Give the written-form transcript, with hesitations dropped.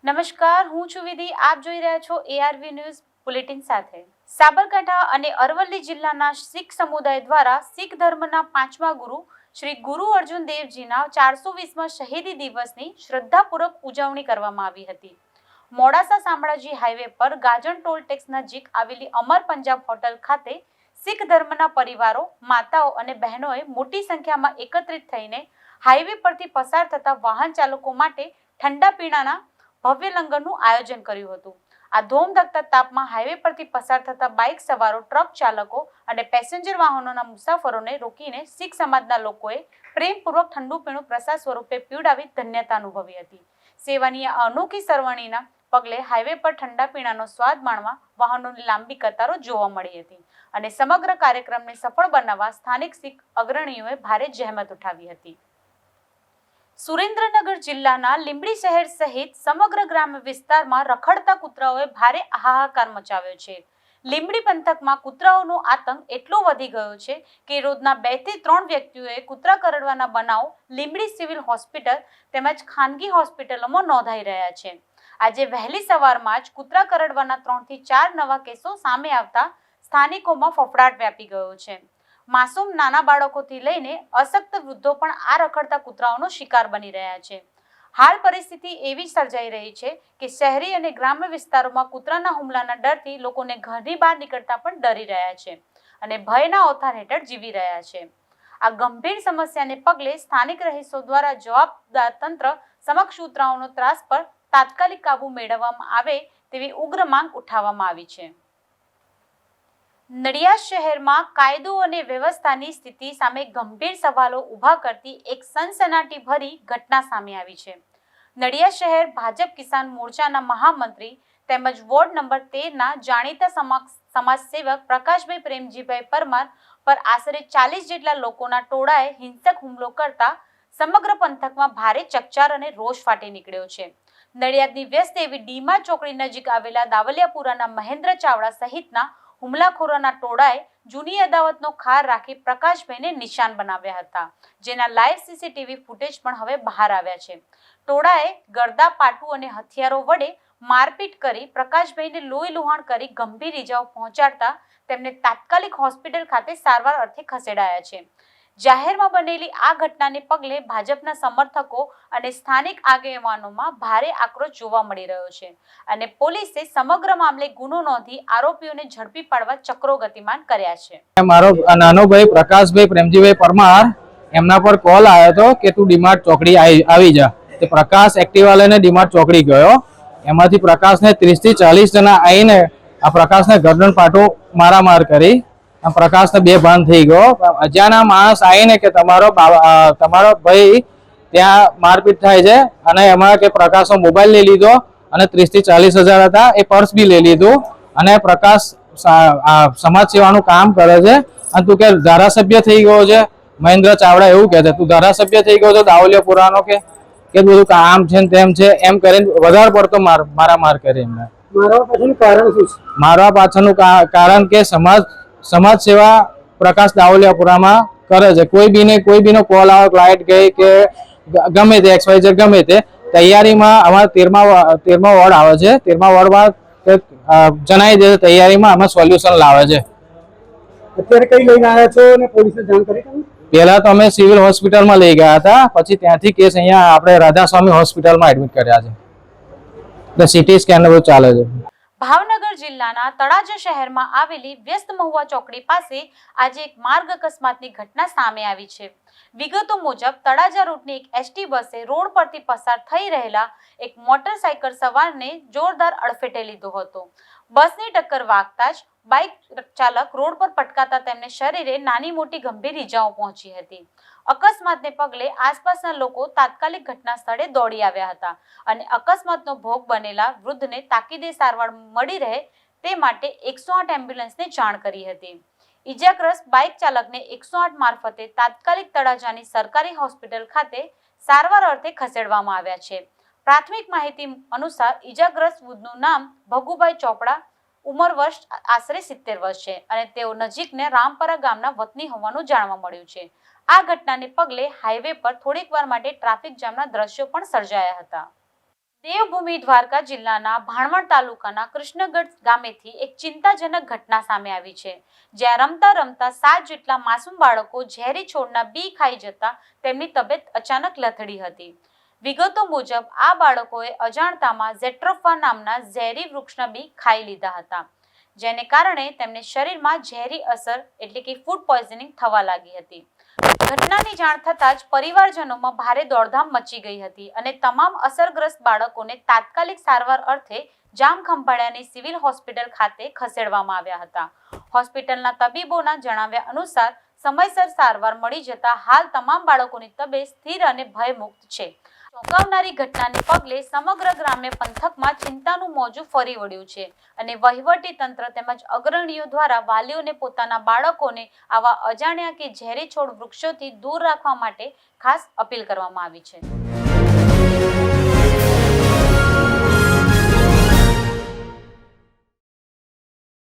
નમસ્કાર, હું છું વિધિ. આપ જોઈ રહ્યા છો ARV ન્યૂઝ બુલેટિન સાથે. સાબરકાંઠા અને અરવલ્લી જિલ્લાના શીખ સમુદાય દ્વારા શીખ ધર્મના પાંચમા ગુરુ શ્રી ગુરુ અર્જુન દેવજીના 420મા શહીદી દિવસની શ્રદ્ધાપૂર્વક ઉજવણી કરવામાં આવી હતી. મોડાસા શામળાજી હાઈવે પર ગાજણ ટોલ ટેક્સ નજીક આવેલી અમર પંજાબ હોટલ ખાતે શીખ ધર્મના પરિવારો, માતાઓ અને બહેનોએ મોટી સંખ્યામાં એકત્રિત થઈને હાઈવે પરથી પસાર થતા વાહન ચાલકો માટે ઠંડા પીણાના ભવ્ય લંગરનું આયોજન કર્યું હતું. આ ધોમધકતા તાપમાં હાઈવે પરથી પસાર થતા બાઇક સવારો, ટ્રક ચાલકો અને પેસેન્જર વાહનોના મુસાફરોને રોકીને શીખ સમાજના લોકોએ પ્રેમપૂર્વક ઠંડુ પીણું પ્રસાદ સ્વરૂપે પીવડાવી ધન્યતા અનુભવી હતી. સેવાની આ અનોખી સરવણીના પગલે હાઈવે પર ઠંડા પીણાનો સ્વાદ માણવા વાહનોની લાંબી કતારો જોવા મળી હતી અને સમગ્ર કાર્યક્રમને સફળ બનાવવા સ્થાનિક શીખ અગ્રણીઓએ ભારે જહેમત ઉઠાવી હતી. સુરેન્દ્રનગર જિલ્લાના લીંબડી શહેર સહિત સમગ્ર ગ્રામ્ય વિસ્તારમાં રખડતા કૂતરાઓએ ભારે હાહાકાર મચાવ્યો છે. લીંબડી પંથકમાં કૂતરાઓનો આતંક એટલો વધી ગયો છે કે રોજના 2 થી 3 વ્યક્તિઓએ કૂતરા કરડવાના બનાવો લીંબડી સિવિલ હોસ્પિટલ તેમજ ખાનગી હોસ્પિટલોમાં નોંધાઈ રહ્યા છે. આજે વહેલી સવારમાં જ કૂતરા કરડવાના 3 થી 4 નવા કેસો સામે આવતા સ્થાનિકોમાં ફફડાટ વ્યાપી ગયો છે. માસૂમ નાના બાળકોથી લઈને અશક્ત વૃદ્ધો પણ આ રખડતા કૂતરાઓનો શિકાર બની રહ્યા છે. હાલ પરિસ્થિતિ એવી સર્જાઈ રહી છે કે શહેરી અને ગ્રામ્ય વિસ્તારોમાં કૂતરાના હુમલાના ડરથી લોકોને ઘરની બહાર નીકળતા પણ ડરી રહ્યા છે અને ભયના ઓથાર હેઠળ જીવી રહ્યા છે. આ ગંભીર સમસ્યાને પગલે સ્થાનિક રહીશો દ્વારા જવાબદાર તંત્ર સમક્ષ કૂતરાઓનો ત્રાસ પર તાત્કાલિક કાબુ મેળવવામાં આવે તેવી ઉગ્ર માંગ ઉઠાવવામાં આવી છે. નડિયાદ શહેરમાં કાયદો અને વ્યવસ્થાની સ્થિતિ સામે ગંભીર સવાલો ઊભા કરતી એક સનસનાટીભરી ઘટના સામે આવી છે. નડિયાદ શહેર ભાજપ કિસાન મોરચાના મહામંત્રી તેમજ વોર્ડ નંબર 13ના જાણીતા સમાજસેવક પ્રકાશભાઈ પ્રેમજીભાઈ પરમાર પર આશરે 40 જેટલા લોકોના ટોળાએ હિંસક હુમલો કરતા સમગ્ર પંથકમાં ભારે ચકચાર અને રોષ ફાટી નીકળ્યો છે. નડિયાદની વ્યસ્ત એવી ડીમાર્ટ ચોકડી નજીક આવેલા દાવલિયાપુરાના મહેન્દ્ર ચાવડા સહિતના હુમલાખોરોના ટોળાએ જૂની અદાવતનો ખાર રાખી પ્રકાશભાઈને નિશાન બનાવ્યા હતા, જેના લાઈવ CCTV ફૂટેજ પણ હવે બહાર આવ્યા છે. ટોળાએ ગરદા, પાટુ અને હથિયારો વડે મારપીટ કરી પ્રકાશભાઈને લોહી લુહાણ કરી ગંભીર ઈજાઓ પહોંચાડતા તેમને તાત્કાલિક હોસ્પિટલ ખાતે સારવાર અર્થે ખસેડાયા છે. જાહેરમાં બનેલી આ ઘટનાને પગલે ભાજપના સમર્થકો અને સ્થાનિક આગેવાનોમાં ભારે આક્રોશ જોવા મળી રહ્યો છે અને પોલીસે સમગ્ર મામલે ગુનો નોંધી આરોપીઓને ઝડપી પાડવા ચક્રો ગતિમાન કર્યા છે. મારો નાનો ભાઈ પ્રકાશભાઈ પ્રેમજીભાઈ પરમાર, એમના પર કોલ આવ્યો હતો કે તું ડીમાર્ટ ચોકડી આવી જા. તે પ્રકાશ એક્ટિવા લઈને ડીમાર્ટ ચોકડી ગયો. એમાંથી પ્રકાશને 30 થી 40 જણા આવીને આ પ્રકાશને ગરદન પાટો મારામાર કરી. પ્રકાશને બેભાન થઈ ગયો. અજાણ્યા માણસ આવીને કે તમારો ભાઈ ત્યાં મારપીટ થાય છે અને એમાં કે પ્રકાશનો મોબાઈલ લઈ લીધો અને 30 થી 40 હજાર હતા એ પર્સ બી લઈ લીધું. અને પ્રકાશ સમાજ સેવાનું કામ કરે છે અને તું કે ધારાસભ્ય થઈ ગયો છે. મહેન્દ્ર ચાવડા એવું કહે છે, તું ધારાસભ્ય થઈ ગયો છો દાવલિયાપુરાનો કે બધું કામ છે ને તેમ છે એમ કરીને વધારે પડતો મારામાર કરી. એમને મારવા પાછળનું કારણ કે સમાજ સેવા પ્રકાશ દાવલિયાપુરામાં કરે છે. કોઈ બીનો કોલ આવે, લાઇટ ગઈ કે ગમે તે XYZ ગમે તે તૈયારીમાં અમારા 13મા વોર્ડ આવે છે. 13મા વોર્ડમાં જણાવી દે તૈયારીમાં અમે સોલ્યુશન લાવે છે. અત્યારે કઈ લઈને આવ્યા છો અને પોલીસને જાણ કરી તમે? પહેલા તો અમે સિવિલ હોસ્પિટલમાં લઈ ગયા હતા, પછી ત્યાંથી કેસ અહીંયા આપણે રાધાસ્વામી હોસ્પિટલમાં એડમિટ કર્યા છે. એટલે CT સ્કેન બધું ચાલે છે. ભાવનગર જિલ્લાના તળાજા શહેરમાં આવેલી વ્યસ્ત મહુવા ચોકડી પાસે આજે એક માર્ગ અકસ્માતની ઘટના સામે આવી છે. વિગતો મુજબ તળાજા રૂટની એક ST બસે રોડ પરથી પસાર થઈ રહેલા એક મોટરસાયકલ સવારને જોરદાર અડફેટે લીધો હતો. બસની ટક્કર વાગતા જ બાઇક ચાલક રોડ પર પટકાતા તેમને શરીરે નાની મોટી ગંભીર ઈજાઓ પહોંચી હતી. અકસ્માતને પગલે આસપાસના લોકો તાત્કાલિક ઘટના સ્થળે દોડી આવ્યા હતા અને અકસ્માતનો ભોગ બનેલા વૃદ્ધને તાકીદે સારવાર મળી રહે તે માટે 108 એમ્બ્યુલન્સને જાણ કરી હતી. ઈજાગ્રસ્ત બાઇક ચાલકને 108 મારફતે તાત્કાલિક તળાજાની સરકારી હોસ્પિટલ ખાતે સારવાર અર્થે ખસેડવામાં આવ્યા છે. પ્રાથમિક માહિતી અનુસાર ઈજાગ્રસ્ત વૃદ્ધનું નામ ભગુભાઈ ચોપડા, ઉંમર વર્ષ આશરે 70 વર્ષ છે અને તેઓ નજીકને રામપરા ગામના વતની હોવાનું જાણવા મળ્યું છે. આ ઘટનાને પગલે હાઈવે પર થોડીક વાર માટે ટ્રાફિક જામના દ્રશ્યો પણ સર્જાયા હતા. દેવભૂમિ દ્વારકા જિલ્લાના ભાણવડ તાલુકાના કૃષ્ણગઢ ગામેથી એક ચિંતાજનક ઘટના સામે આવી છે, જ્યાં રમતા રમતા 7 જેટલા માસૂમ બાળકો ઝેરી છોડના બી ખાઈ જતા તેમની તબિયત અચાનક લથડી હતી. વિગતો મુજબ આ બાળકોએ અજાણતામાં ઝેટ્રોફા નામના ઝેરી વૃક્ષના બી ખાઈ લીધા હતા, જેને કારણે તેમને શરીરમાં ઝેરી અસર એટલે કે ફૂડ પોઈઝનિંગ થવા લાગી હતી. ઘટનાની જાણ થતાં જ પરિવારજનોમાં ભારે દોડધામ મચી ગઈ હતી અને તમામ અસરગ્રસ્ત બાળકોને તાત્કાલિક સારવાર અર્થે જામખંભાળિયાની સિવિલ હોસ્પિટલ ખાતે ખસેડવામાં આવ્યા હતા. હોસ્પિટલના તબીબોના જણાવ્યા અનુસાર સમયસર સારવાર મળી જતા હાલ તમામ બાળકોની તબિયત સ્થિર અને ભયમુક્ત છે. ચોંકાવનારી ઘટનાને પગલે સમગ્ર ગ્રામ્ય પંથકમાં ચિંતાનું મોજું ફરી વળ્યું છે અને વહીવટી તંત્ર તેમજ અગ્રણીઓ દ્વારા વાલીઓને પોતાના બાળકોને આવા અજાણ્યા કે ઝેરી છોડ વૃક્ષોથી દૂર રાખવા માટે ખાસ અપીલ કરવામાં આવી છે.